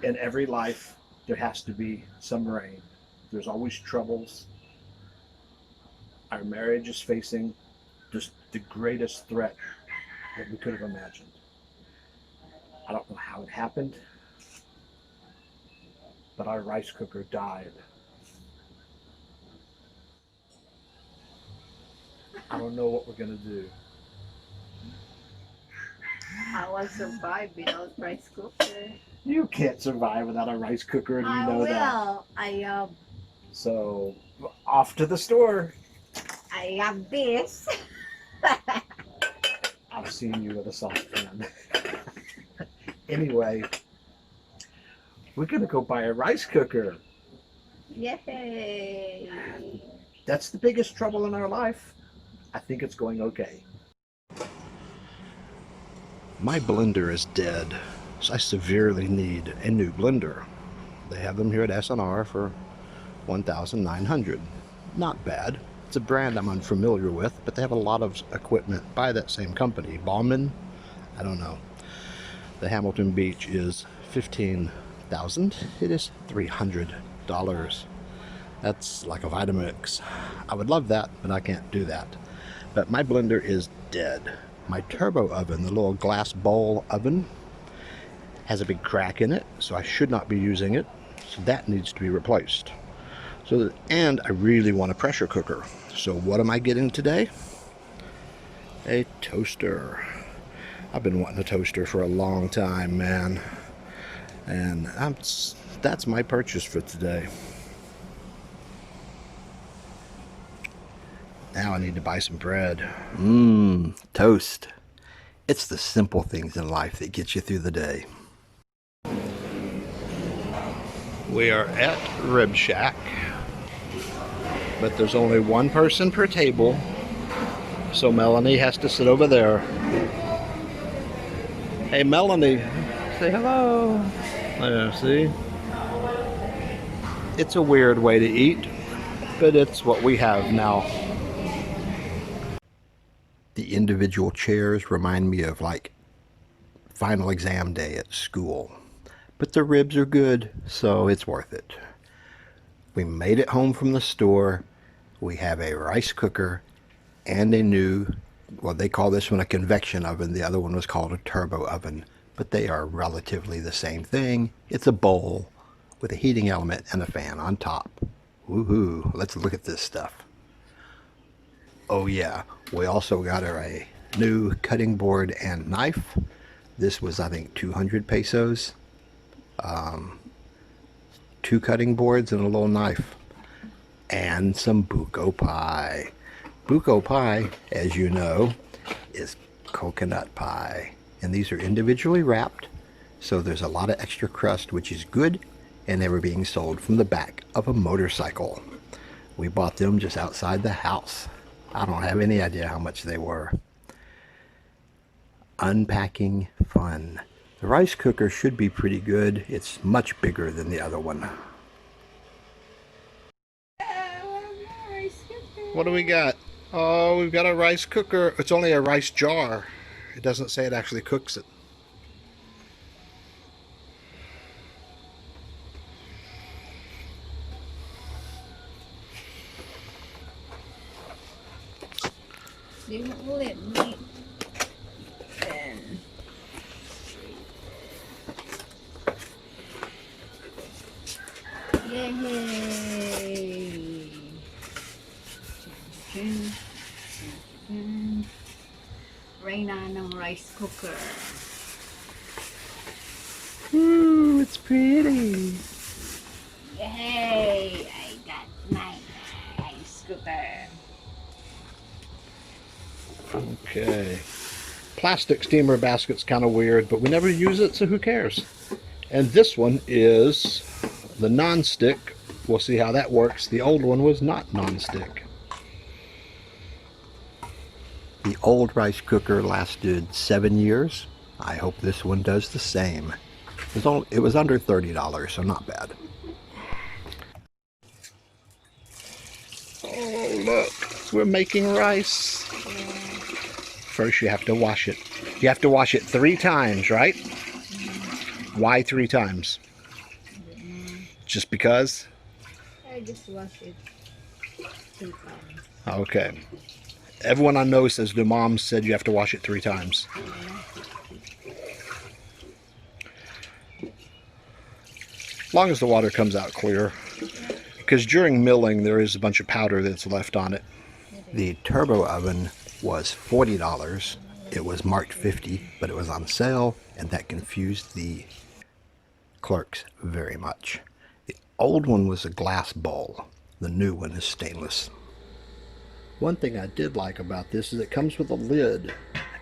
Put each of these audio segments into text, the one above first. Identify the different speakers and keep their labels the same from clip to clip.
Speaker 1: In every life, there has to be some rain. There's always troubles. Our marriage is facing just the greatest threat that we could have imagined. I don't know how it happened, but our rice cooker died. I don't know what we're gonna do.
Speaker 2: I will survive without rice cooker.
Speaker 1: You can't survive without a rice cooker, and you know that.
Speaker 2: I
Speaker 1: So, off to the store.
Speaker 2: I have this.
Speaker 1: I've seen you with a saucepan. Anyway, we're gonna go buy a rice cooker.
Speaker 2: Yay!
Speaker 1: That's the biggest trouble in our life. I think it's going okay. My blender is dead, so I severely need a new blender. They have them here at S&R for $1,900. Not bad. It's a brand I'm unfamiliar with, but they have a lot of equipment by that same company. Bauman? I don't know. The Hamilton Beach is $15,000. It is $300. That's like a Vitamix. I would love that, but I can't do that. But my blender is dead. My turbo oven, the little glass bowl oven, has a big crack in it, so I should not be using it. So that needs to be replaced. And I really want a pressure cooker. So what am I getting today? A toaster. I've been wanting a toaster for a long time, man. And that's my purchase for today. Now I need to buy some bread. Toast. It's the simple things in life that get you through the day. We are at Rib Shack, but there's only one person per table, so Melanie has to sit over there. Hey Melanie, say hello. There, see? It's a weird way to eat, but it's what we have now. The individual chairs remind me of like final exam day at school. But the ribs are good, so it's worth it. We made it home from the store. We have a rice cooker and a new, well, they call this one a convection oven. The other one was called a turbo oven, but they are relatively the same thing. It's a bowl with a heating element and a fan on top. Woohoo, let's look at this stuff. Oh yeah, we also got her a new cutting board and knife. This was, I think, 200 pesos. 2 cutting boards and a little knife. And some buko pie. Buko pie, as you know, is coconut pie. And these are individually wrapped, so there's a lot of extra crust, which is good, and they were being sold from the back of a motorcycle. We bought them just outside the house. I don't have any idea how much they were. Unpacking fun. The rice cooker should be pretty good. It's much bigger than the other one. What do we got? Oh, we've got a rice cooker. It's only a rice jar. It doesn't say it actually cooks it.
Speaker 2: You let me then. Yay! Reyna ng rice cooker.
Speaker 1: Ooh, it's pretty.
Speaker 2: Yay! I got my rice cooker.
Speaker 1: Okay. Plastic steamer basket's kind of weird, but we never use it, so who cares? And this one is the non-stick. We'll see how that works. The old one was not non-stick. The old rice cooker lasted 7 years. I hope this one does the same. It was under $30, so not bad. Oh, look. We're making rice. First, you have to wash it. You have to wash it 3 times, right? Why 3 times? Just because?
Speaker 2: I just wash it 2 times.
Speaker 1: Okay. Everyone I know says their mom said you have to wash it 3 times. As long as the water comes out clear. Because during milling, there is a bunch of powder that's left on it. The turbo oven was $40. It was marked $50, but it was on sale, and that confused the clerks very much. The old one was a glass bowl. The new one is stainless. One thing I did like about this is it comes with a lid,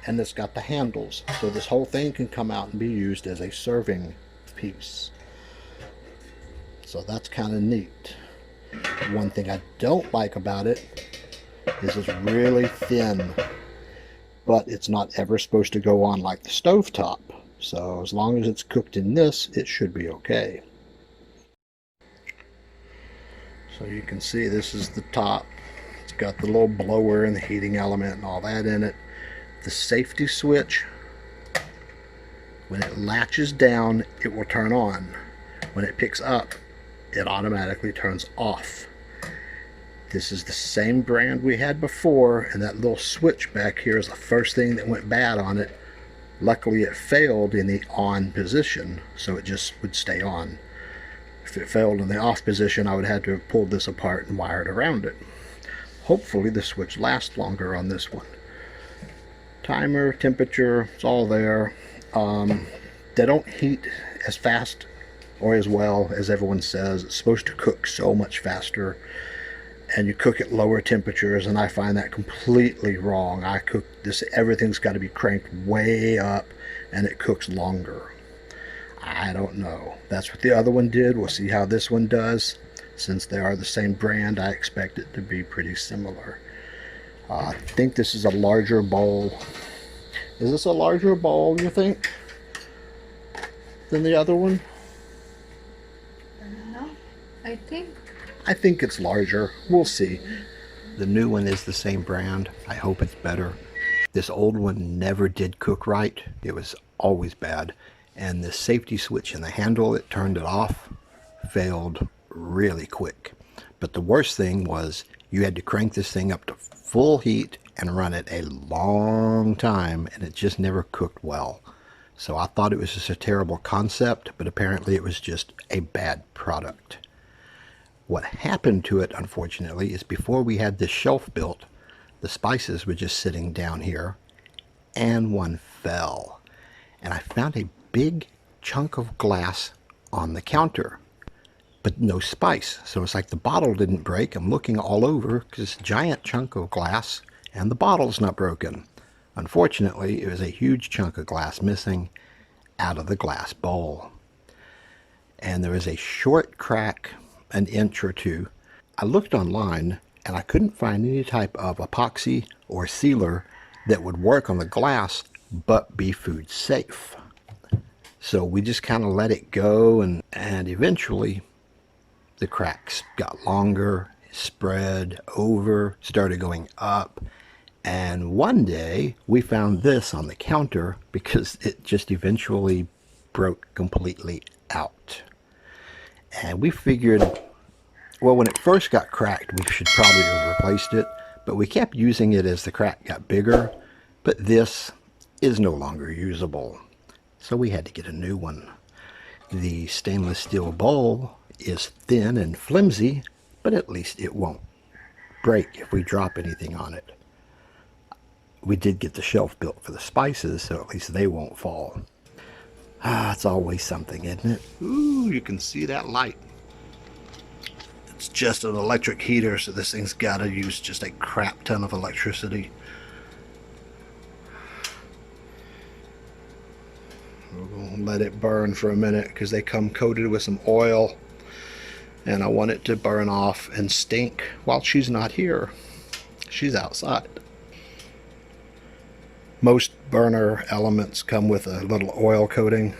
Speaker 1: and it's got the handles, so this whole thing can come out and be used as a serving piece. So that's kind of neat. One thing I don't like about it is it's really thin, but it's not ever supposed to go on like the stovetop. So as long as it's cooked in this, it should be okay. So you can see this is the top. It's got the little blower and the heating element and all that in it. The safety switch, when it latches down, it will turn on. When it picks up, it automatically turns off. This is the same brand we had before, and that little switch back here is the first thing that went bad on it. Luckily it failed in the on position, so it just would stay on. If it failed in the off position, I would have to have pulled this apart and wired around it. Hopefully the switch lasts longer on this one. Timer, temperature, it's all there. They don't heat as fast or as well as everyone says. It's supposed to cook so much faster, and you cook at lower temperatures, and I find that completely wrong. I cook this, everything's got to be cranked way up, and it cooks longer. I don't know. That's what the other one did. We'll see how this one does. Since they are the same brand, I expect it to be pretty similar. I think this is a larger bowl. Is this a larger bowl, you think, than the other one?
Speaker 2: No, I think
Speaker 1: it's larger. We'll see. The new one is the same brand. I hope it's better. This old one never did cook right. It was always bad. And the safety switch and the handle that turned it off failed really quick. But the worst thing was you had to crank this thing up to full heat and run it a long time, and it just never cooked well. So I thought it was just a terrible concept, but apparently it was just a bad product. What happened to it, unfortunately, is before we had this shelf built, the spices were just sitting down here, and one fell. And I found a big chunk of glass on the counter, but no spice. So it's like the bottle didn't break. I'm looking all over because it's a giant chunk of glass, and the bottle's not broken. Unfortunately, it was a huge chunk of glass missing out of the glass bowl. And there was a short crack, an inch or two. I looked online and I couldn't find any type of epoxy or sealer that would work on the glass but be food safe. So we just kind of let it go, and eventually the cracks got longer, spread over, started going up. And one day we found this on the counter because it just eventually broke completely out. And we figured, well, when it first got cracked, we should probably have replaced it, but we kept using it as the crack got bigger. But this is no longer usable, so we had to get a new one. The stainless steel bowl is thin and flimsy, but at least it won't break if we drop anything on it. We did get the shelf built for the spices, so at least they won't fall. It's always something, isn't it? Ooh, you can see that light. It's just an electric heater, so this thing's got to use just a crap ton of electricity. We're going to let it burn for a minute because they come coated with some oil, and I want it to burn off and stink while she's not here. She's outside. Most burner elements come with a little oil coating.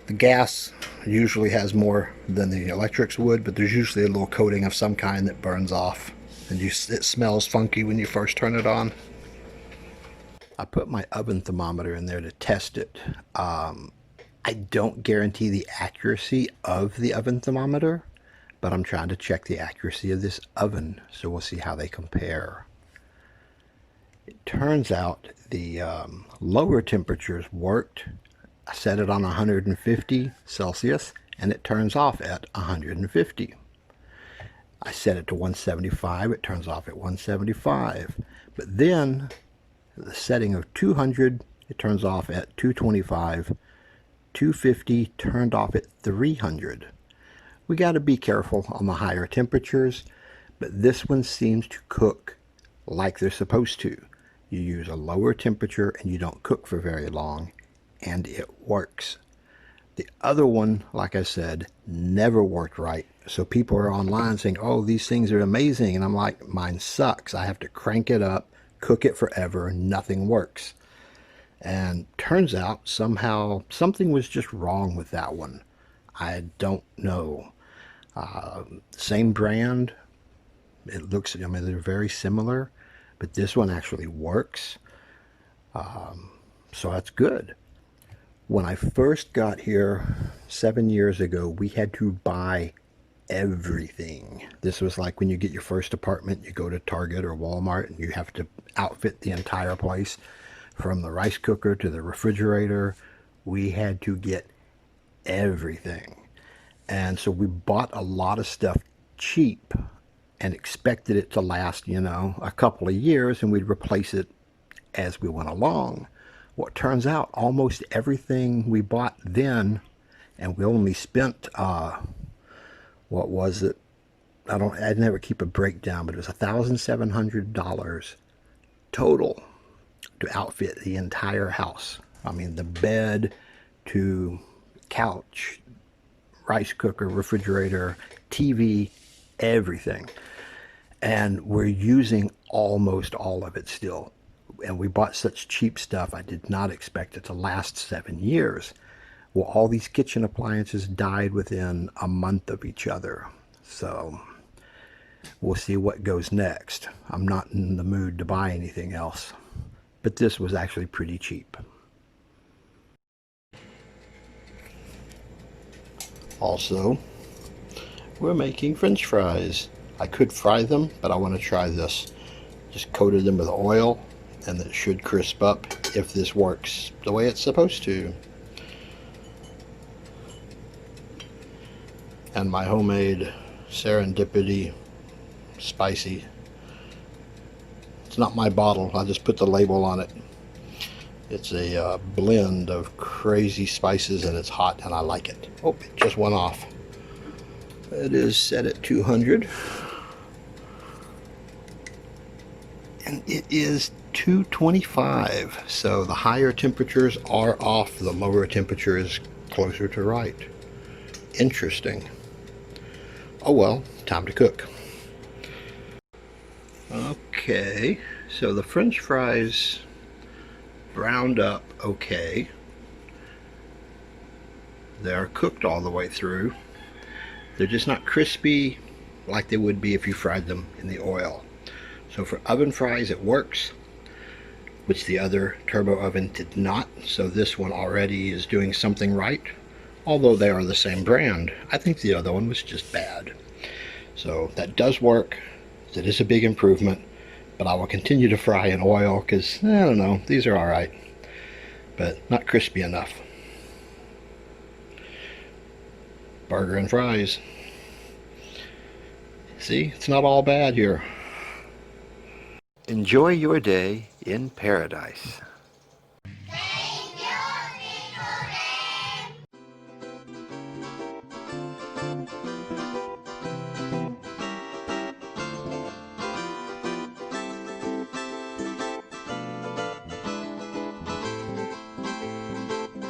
Speaker 1: The gas usually has more than the electrics would, but there's usually a little coating of some kind that burns off, and it smells funky when you first turn it on. I put my oven thermometer in there to test it. I don't guarantee the accuracy of the oven thermometer, but I'm trying to check the accuracy of this oven, so we'll see how they compare. It turns out the lower temperatures worked. I set it on 150 Celsius and it turns off at 150. I set it to 175, it turns off at 175. But then the setting of 200, it turns off at 225. 250 turned off at 300. We got to be careful on the higher temperatures, but this one seems to cook like they're supposed to. You use a lower temperature and you don't cook for very long, and it works. The other one, like I said, never worked right. So people are online saying, oh, these things are amazing. And I'm like, mine sucks. I have to crank it up, cook it forever, and nothing works. And turns out somehow something was just wrong with that one. I don't know. Same brand. It looks, I mean, they're very similar, but this one actually works. So that's good. When I first got here 7 years ago, we had to buy everything. This was like when you get your first apartment, you go to Target or Walmart and you have to outfit the entire place. From the rice cooker to the refrigerator, we had to get everything. And so we bought a lot of stuff cheap and expected it to last, you know, a couple of years, and we'd replace it as we went along. Well, it turns out almost everything we bought then, and we only spent, what was it? I never keep a breakdown, but it was $1,700 total to outfit the entire house. I mean, the bed to couch, rice cooker, refrigerator, TV, everything. And we're using almost all of it still. And we bought such cheap stuff, I did not expect it to last 7 years. Well, all these kitchen appliances died within a month of each other. So we'll see what goes next. I'm not in the mood to buy anything else. But this was actually pretty cheap. Also, we're making French fries. I could fry them, but I want to try this. Just coated them with oil, and it should crisp up if this works the way it's supposed to. And my homemade Serendipity spicy. It's not my bottle, I just put the label on it. It's a blend of crazy spices and it's hot and I like it. Oh, it just went off. It is set at 200. And it is 225. So the higher temperatures are off, the lower temperature is closer to right. Interesting. Oh well, time to cook. Okay, so the French fries browned up okay. They're cooked all the way through. They're just not crispy like they would be if you fried them in the oil. So for oven fries it works, which the other turbo oven did not. So this one already is doing something right. Although they are the same brand, I think the other one was just bad. So that does work. It is a big improvement, but I will continue to fry in oil because, I don't know, these are alright, but not crispy enough. Burger and fries. See, it's not all bad here. Enjoy your day in paradise.